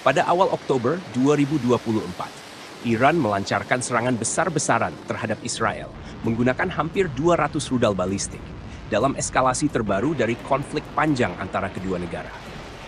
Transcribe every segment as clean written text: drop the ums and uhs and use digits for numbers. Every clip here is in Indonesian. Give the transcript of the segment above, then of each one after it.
Pada awal Oktober 2024, Iran melancarkan serangan besar-besaran terhadap Israel menggunakan hampir 200 rudal balistik dalam eskalasi terbaru dari konflik panjang antara kedua negara.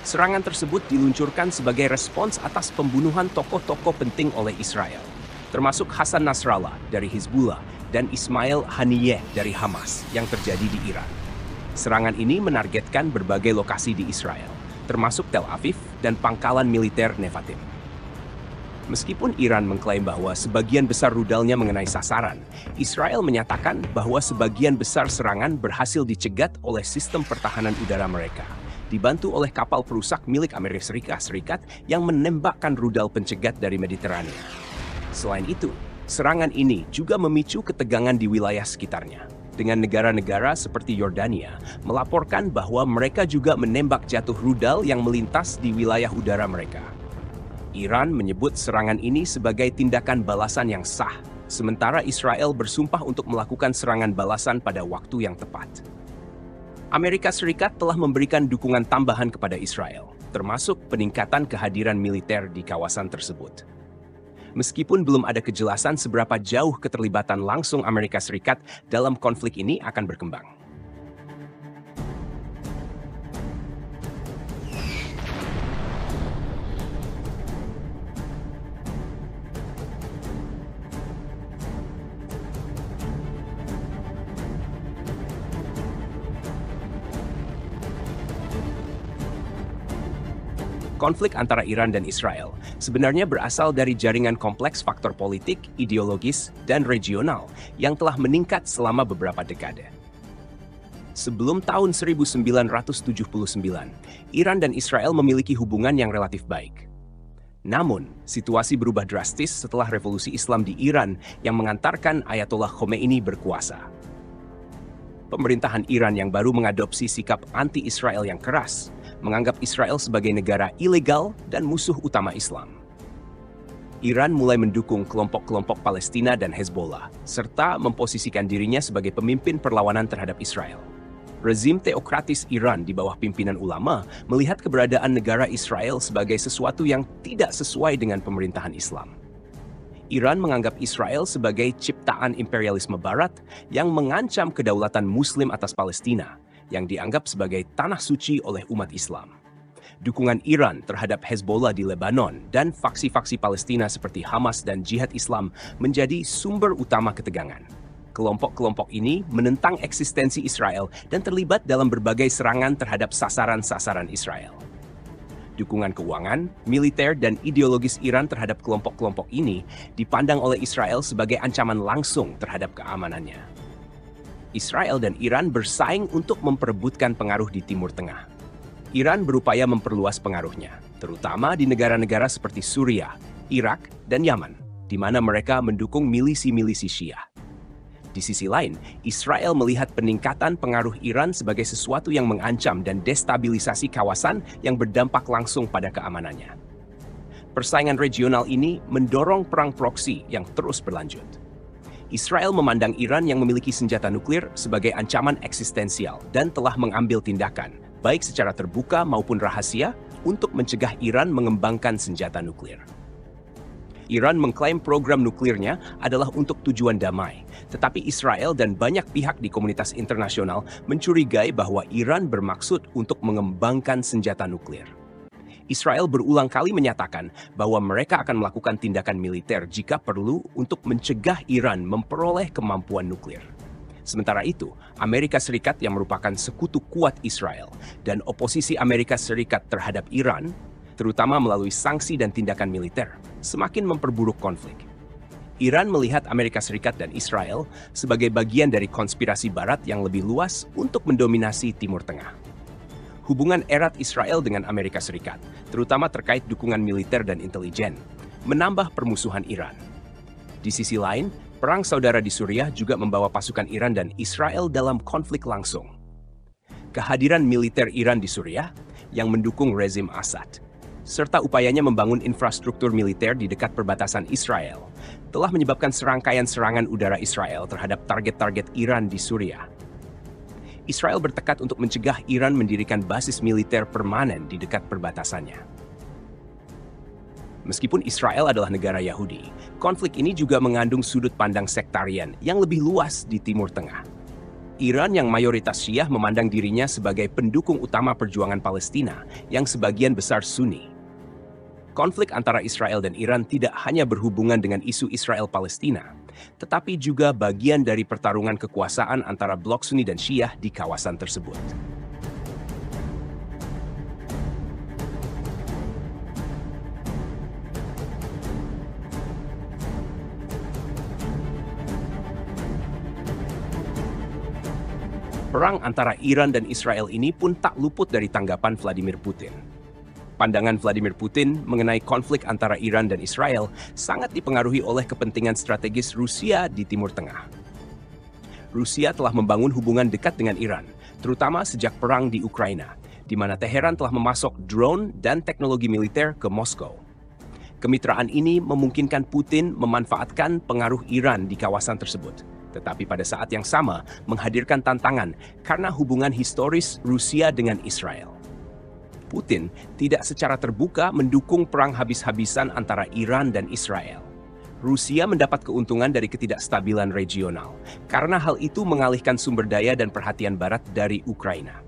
Serangan tersebut diluncurkan sebagai respons atas pembunuhan tokoh-tokoh penting oleh Israel, termasuk Hasan Nasrallah dari Hizbullah dan Ismail Haniyeh dari Hamas yang terjadi di Iran. Serangan ini menargetkan berbagai lokasi di Israel, termasuk Tel Aviv dan pangkalan militer Nevatim. Meskipun Iran mengklaim bahwa sebagian besar rudalnya mengenai sasaran, Israel menyatakan bahwa sebagian besar serangan berhasil dicegat oleh sistem pertahanan udara mereka, dibantu oleh kapal perusak milik Amerika Serikat yang menembakkan rudal pencegat dari Mediterania. Selain itu, serangan ini juga memicu ketegangan di wilayah sekitarnya, dengan negara-negara seperti Yordania melaporkan bahwa mereka juga menembak jatuh rudal yang melintas di wilayah udara mereka. Iran menyebut serangan ini sebagai tindakan balasan yang sah, sementara Israel bersumpah untuk melakukan serangan balasan pada waktu yang tepat. Amerika Serikat telah memberikan dukungan tambahan kepada Israel, termasuk peningkatan kehadiran militer di kawasan tersebut. Meskipun belum ada kejelasan seberapa jauh keterlibatan langsung Amerika Serikat dalam konflik ini akan berkembang. Konflik antara Iran dan Israel sebenarnya berasal dari jaringan kompleks faktor politik, ideologis, dan regional yang telah meningkat selama beberapa dekade. Sebelum tahun 1979, Iran dan Israel memiliki hubungan yang relatif baik. Namun, situasi berubah drastis setelah revolusi Islam di Iran yang mengantarkan Ayatollah Khomeini berkuasa. Pemerintahan Iran yang baru mengadopsi sikap anti-Israel yang keras, menganggap Israel sebagai negara ilegal dan musuh utama Islam. Iran mulai mendukung kelompok-kelompok Palestina dan Hezbollah, serta memposisikan dirinya sebagai pemimpin perlawanan terhadap Israel. Rezim teokratis Iran di bawah pimpinan ulama melihat keberadaan negara Israel sebagai sesuatu yang tidak sesuai dengan pemerintahan Islam. Iran menganggap Israel sebagai ciptaan imperialisme Barat yang mengancam kedaulatan Muslim atas Palestina, yang dianggap sebagai tanah suci oleh umat Islam. Dukungan Iran terhadap Hezbollah di Lebanon dan faksi-faksi Palestina seperti Hamas dan Jihad Islam menjadi sumber utama ketegangan. Kelompok-kelompok ini menentang eksistensi Israel dan terlibat dalam berbagai serangan terhadap sasaran-sasaran Israel. Dukungan keuangan, militer, dan ideologis Iran terhadap kelompok-kelompok ini dipandang oleh Israel sebagai ancaman langsung terhadap keamanannya. Israel dan Iran bersaing untuk memperebutkan pengaruh di Timur Tengah. Iran berupaya memperluas pengaruhnya, terutama di negara-negara seperti Suriah, Irak, dan Yaman, di mana mereka mendukung milisi-milisi Syiah. Di sisi lain, Israel melihat peningkatan pengaruh Iran sebagai sesuatu yang mengancam dan destabilisasi kawasan yang berdampak langsung pada keamanannya. Persaingan regional ini mendorong perang proksi yang terus berlanjut. Israel memandang Iran yang memiliki senjata nuklir sebagai ancaman eksistensial dan telah mengambil tindakan, baik secara terbuka maupun rahasia, untuk mencegah Iran mengembangkan senjata nuklir. Iran mengklaim program nuklirnya adalah untuk tujuan damai, tetapi Israel dan banyak pihak di komunitas internasional mencurigai bahwa Iran bermaksud untuk mengembangkan senjata nuklir. Israel berulang kali menyatakan bahwa mereka akan melakukan tindakan militer jika perlu untuk mencegah Iran memperoleh kemampuan nuklir. Sementara itu, Amerika Serikat yang merupakan sekutu kuat Israel dan oposisi Amerika Serikat terhadap Iran, terutama melalui sanksi dan tindakan militer, semakin memperburuk konflik. Iran melihat Amerika Serikat dan Israel sebagai bagian dari konspirasi Barat yang lebih luas untuk mendominasi Timur Tengah. Hubungan erat Israel dengan Amerika Serikat, terutama terkait dukungan militer dan intelijen, menambah permusuhan Iran. Di sisi lain, perang saudara di Suriah juga membawa pasukan Iran dan Israel dalam konflik langsung. Kehadiran militer Iran di Suriah yang mendukung rezim Assad, serta upayanya membangun infrastruktur militer di dekat perbatasan Israel, telah menyebabkan serangkaian serangan udara Israel terhadap target-target Iran di Suriah. Israel bertekad untuk mencegah Iran mendirikan basis militer permanen di dekat perbatasannya. Meskipun Israel adalah negara Yahudi, konflik ini juga mengandung sudut pandang sektarian yang lebih luas di Timur Tengah. Iran yang mayoritas Syiah memandang dirinya sebagai pendukung utama perjuangan Palestina yang sebagian besar Sunni. Konflik antara Israel dan Iran tidak hanya berhubungan dengan isu Israel-Palestina, tetapi juga bagian dari pertarungan kekuasaan antara blok Sunni dan Syiah di kawasan tersebut. Perang antara Iran dan Israel ini pun tak luput dari tanggapan Vladimir Putin. Pandangan Vladimir Putin mengenai konflik antara Iran dan Israel sangat dipengaruhi oleh kepentingan strategis Rusia di Timur Tengah. Rusia telah membangun hubungan dekat dengan Iran, terutama sejak perang di Ukraina, di mana Teheran telah memasok drone dan teknologi militer ke Moskow. Kemitraan ini memungkinkan Putin memanfaatkan pengaruh Iran di kawasan tersebut. Tetapi pada saat yang sama menghadirkan tantangan karena hubungan historis Rusia dengan Israel. Putin tidak secara terbuka mendukung perang habis-habisan antara Iran dan Israel. Rusia mendapat keuntungan dari ketidakstabilan regional, karena hal itu mengalihkan sumber daya dan perhatian Barat dari Ukraina.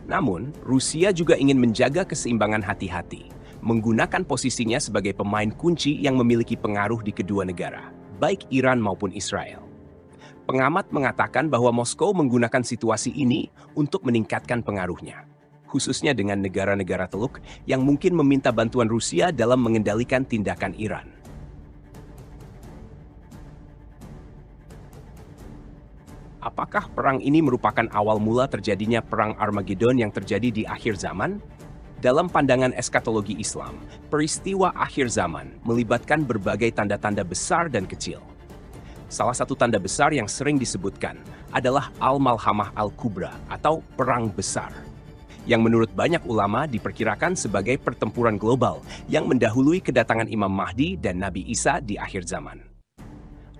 Namun, Rusia juga ingin menjaga keseimbangan hati-hati, menggunakan posisinya sebagai pemain kunci yang memiliki pengaruh di kedua negara, baik Iran maupun Israel. Pengamat mengatakan bahwa Moskow menggunakan situasi ini untuk meningkatkan pengaruhnya, khususnya dengan negara-negara Teluk yang mungkin meminta bantuan Rusia dalam mengendalikan tindakan Iran. Apakah perang ini merupakan awal mula terjadinya perang Armageddon yang terjadi di akhir zaman? Dalam pandangan eskatologi Islam, peristiwa akhir zaman melibatkan berbagai tanda-tanda besar dan kecil. Salah satu tanda besar yang sering disebutkan adalah Al-Malhamah Al-Kubra atau Perang Besar, yang menurut banyak ulama diperkirakan sebagai pertempuran global yang mendahului kedatangan Imam Mahdi dan Nabi Isa di akhir zaman.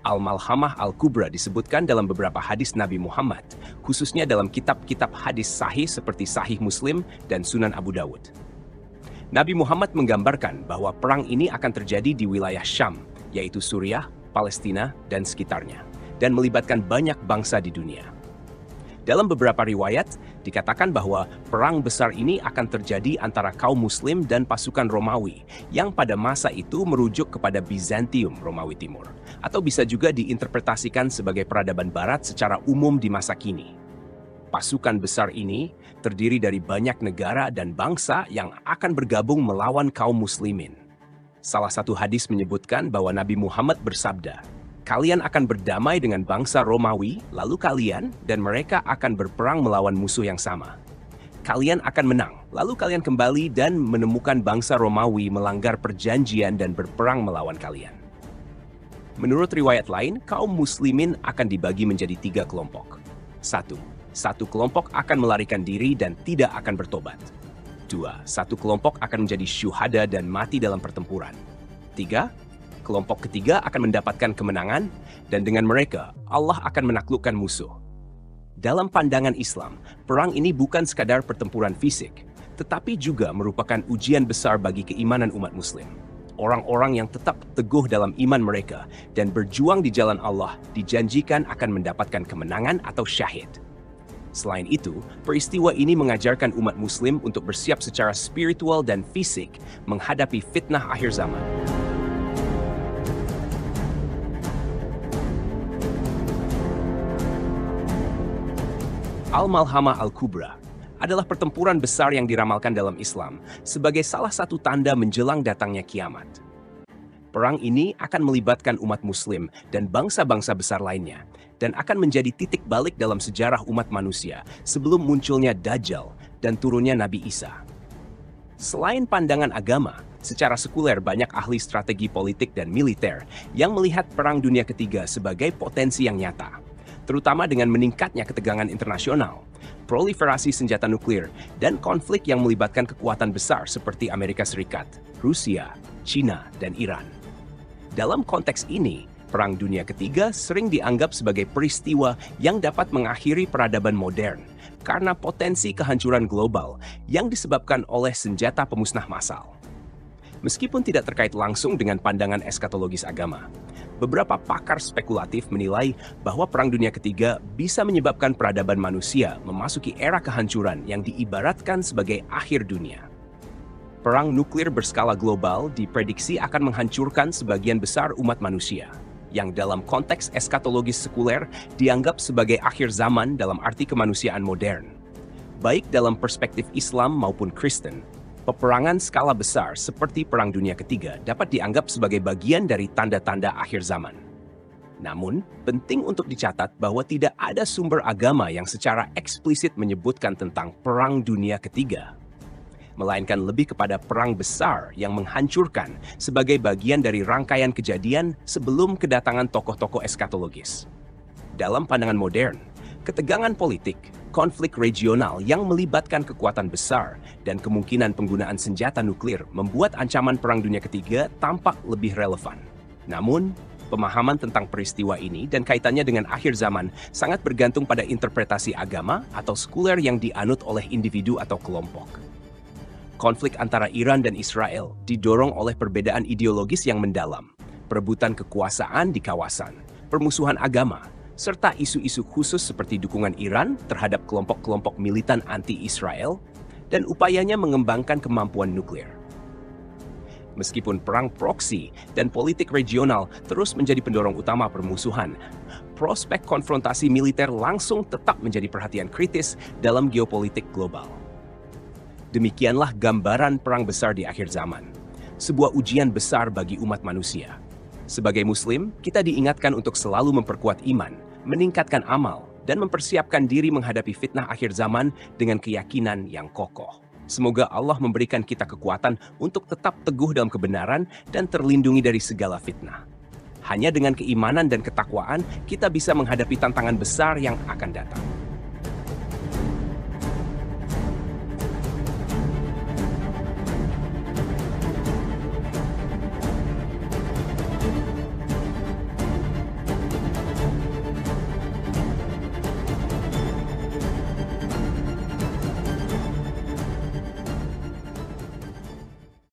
Al-Malhamah Al-Kubra disebutkan dalam beberapa hadis Nabi Muhammad, khususnya dalam kitab-kitab hadis sahih seperti Sahih Muslim dan Sunan Abu Dawud. Nabi Muhammad menggambarkan bahwa perang ini akan terjadi di wilayah Syam, yaitu Suriah, Palestina, dan sekitarnya, dan melibatkan banyak bangsa di dunia. Dalam beberapa riwayat, dikatakan bahwa perang besar ini akan terjadi antara kaum Muslim dan pasukan Romawi, yang pada masa itu merujuk kepada Bizantium Romawi Timur, atau bisa juga diinterpretasikan sebagai peradaban Barat secara umum di masa kini. Pasukan besar ini terdiri dari banyak negara dan bangsa yang akan bergabung melawan kaum Muslimin. Salah satu hadis menyebutkan bahwa Nabi Muhammad bersabda, "Kalian akan berdamai dengan bangsa Romawi, lalu kalian dan mereka akan berperang melawan musuh yang sama. Kalian akan menang, lalu kalian kembali dan menemukan bangsa Romawi melanggar perjanjian dan berperang melawan kalian." Menurut riwayat lain, kaum Muslimin akan dibagi menjadi 3 kelompok. 1. Satu kelompok akan melarikan diri dan tidak akan bertobat. 2. Satu kelompok akan menjadi syuhada dan mati dalam pertempuran. 3. Kelompok ketiga akan mendapatkan kemenangan, dan dengan mereka, Allah akan menaklukkan musuh. Dalam pandangan Islam, perang ini bukan sekadar pertempuran fisik, tetapi juga merupakan ujian besar bagi keimanan umat Muslim. Orang-orang yang tetap teguh dalam iman mereka dan berjuang di jalan Allah dijanjikan akan mendapatkan kemenangan atau syahid. Selain itu, peristiwa ini mengajarkan umat Muslim untuk bersiap secara spiritual dan fisik menghadapi fitnah akhir zaman. Al-Malhamah Al-Kubra adalah pertempuran besar yang diramalkan dalam Islam sebagai salah satu tanda menjelang datangnya kiamat. Perang ini akan melibatkan umat Muslim dan bangsa-bangsa besar lainnya, dan akan menjadi titik balik dalam sejarah umat manusia sebelum munculnya Dajjal dan turunnya Nabi Isa. Selain pandangan agama, secara sekuler banyak ahli strategi politik dan militer yang melihat Perang Dunia Ketiga sebagai potensi yang nyata, terutama dengan meningkatnya ketegangan internasional, proliferasi senjata nuklir, dan konflik yang melibatkan kekuatan besar seperti Amerika Serikat, Rusia, China, dan Iran. Dalam konteks ini, Perang Dunia Ketiga sering dianggap sebagai peristiwa yang dapat mengakhiri peradaban modern karena potensi kehancuran global yang disebabkan oleh senjata pemusnah massal. Meskipun tidak terkait langsung dengan pandangan eskatologis agama, beberapa pakar spekulatif menilai bahwa Perang Dunia Ketiga bisa menyebabkan peradaban manusia memasuki era kehancuran yang diibaratkan sebagai akhir dunia. Perang nuklir berskala global diprediksi akan menghancurkan sebagian besar umat manusia, yang dalam konteks eskatologis sekuler dianggap sebagai akhir zaman dalam arti kemanusiaan modern. Baik dalam perspektif Islam maupun Kristen, peperangan skala besar seperti Perang Dunia Ketiga dapat dianggap sebagai bagian dari tanda-tanda akhir zaman. Namun, penting untuk dicatat bahwa tidak ada sumber agama yang secara eksplisit menyebutkan tentang Perang Dunia Ketiga, melainkan lebih kepada perang besar yang menghancurkan sebagai bagian dari rangkaian kejadian sebelum kedatangan tokoh-tokoh eskatologis. Dalam pandangan modern, ketegangan politik, konflik regional yang melibatkan kekuatan besar, dan kemungkinan penggunaan senjata nuklir membuat ancaman Perang Dunia Ketiga tampak lebih relevan. Namun, pemahaman tentang peristiwa ini dan kaitannya dengan akhir zaman sangat bergantung pada interpretasi agama atau sekuler yang dianut oleh individu atau kelompok. Konflik antara Iran dan Israel didorong oleh perbedaan ideologis yang mendalam, perebutan kekuasaan di kawasan, permusuhan agama, serta isu-isu khusus seperti dukungan Iran terhadap kelompok-kelompok militan anti-Israel dan upayanya mengembangkan kemampuan nuklir. Meskipun perang proksi dan politik regional terus menjadi pendorong utama permusuhan, prospek konfrontasi militer langsung tetap menjadi perhatian kritis dalam geopolitik global. Demikianlah gambaran perang besar di akhir zaman, sebuah ujian besar bagi umat manusia. Sebagai Muslim, kita diingatkan untuk selalu memperkuat iman, meningkatkan amal, dan mempersiapkan diri menghadapi fitnah akhir zaman dengan keyakinan yang kokoh. Semoga Allah memberikan kita kekuatan untuk tetap teguh dalam kebenaran dan terlindungi dari segala fitnah. Hanya dengan keimanan dan ketakwaan, kita bisa menghadapi tantangan besar yang akan datang.